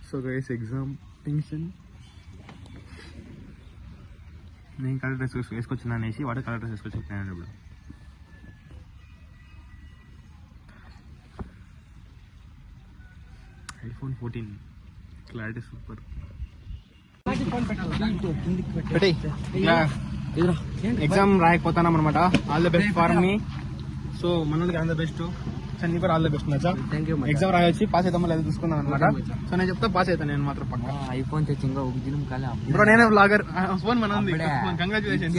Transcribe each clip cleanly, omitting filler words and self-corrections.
So guys exam tension. నేను colour dress వేసుకొచ్చిన అనేసి వాడు కలర్ డ్రెస్ వేసుకొచ్చుకున్నాను. ఇప్పుడు iPhone 14 క్లారిటీ సూపర్. ఎగ్జామ్ రాయకపోతున్నాం అనమాట. All the best for me. So మనకి ఆల్ ద బెస్ట్. చందీ కూడా ఆల్ ద బెస్ట్ నచ్చా. ఎగ్జామ్ రాయొచ్చి పాస్ అవుతామో లేదా చూసుకుందాం అనమాట. సో నేను చెప్తా పాస్ అవుతాను నేను మాత్రం పక్క. ఐఫోన్ తెచ్చి ఇంకా ఒక దినం కాలే బ్రో. నేనే బ్లాగర్. ఫోన్ మన ఉంది. కంగ్రాచులేషన్స్.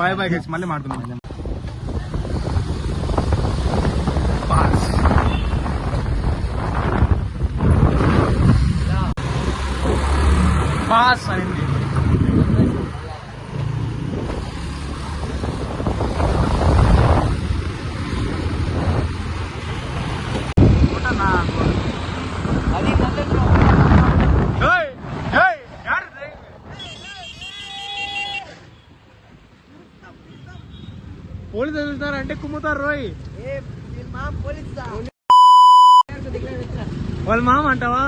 Bye bye guys. మళ్ళీ మాట్లాడుతున్నాం. పాస్ పాస్ అయింది. పోలీసు వదులుతారు అంటే కుమ్ముతారు రోయ్. వాళ్ళ మామ అంటావా?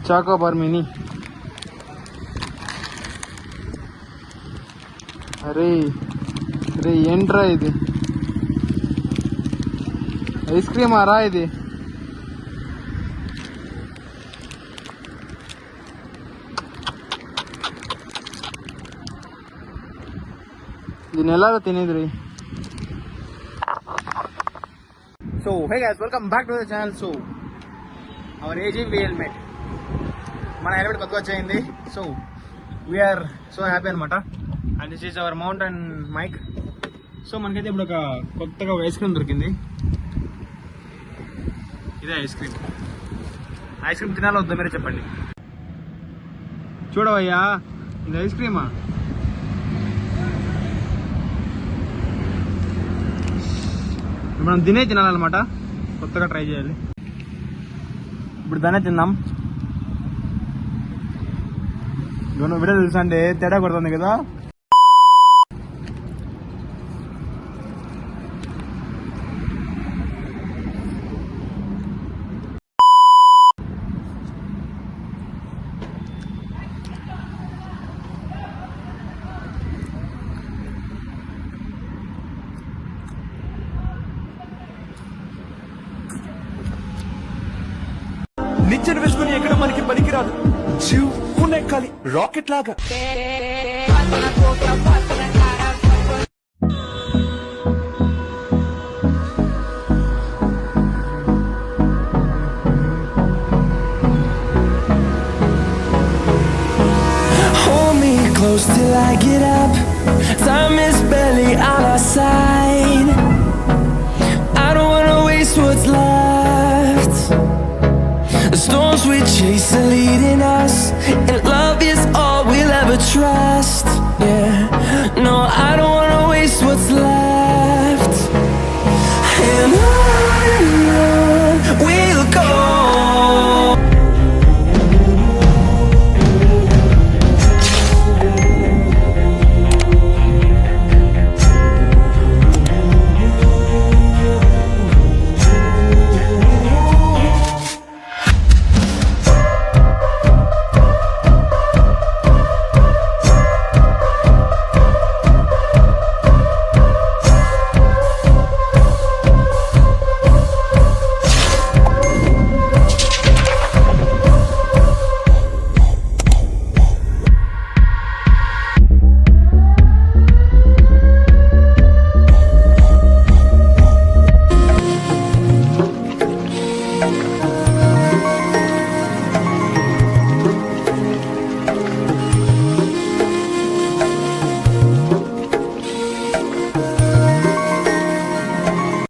Choco Bar mini. అరే అరే ఏంట్రా ఇది? ఐస్ క్రీమా రా ఇది? దీన్ని ఎలా తినేది రీ? So hey guys, welcome back to the channel. So our AGV helmet, మన హెల్మెట్ కొత్తగా వచ్చేయింది. సో వీఆర్ సో హ్యాపీ అనమాట. And this is our mountain mic. So మనకైతే ఇప్పుడు ఒక కొత్తగా ఒక ఐస్ క్రీమ్ దొరికింది. ఇదే ఐస్ క్రీమ్. ఐస్ క్రీమ్ తినాలో వద్దా మీరే చెప్పండి. చూడవయ్యా, ఇది ఐస్ క్రీమా? మనం దీనే తినాలన్నమాట. కొత్తగా ట్రై చేయాలి. ఇప్పుడు దానే తిందాం. వీడియో తెలుసా అంటే తేడా కొడుతుంది కదా. నిచ్చెన వేసుకుని ఎక్కడ మనకి పనికిరాదు. జీవునే కాలి రాకెట్ లాగా. Hold me close till I get up. Time is barely on our side. I don't wanna waste what's left. The storms we chase are leading us, and love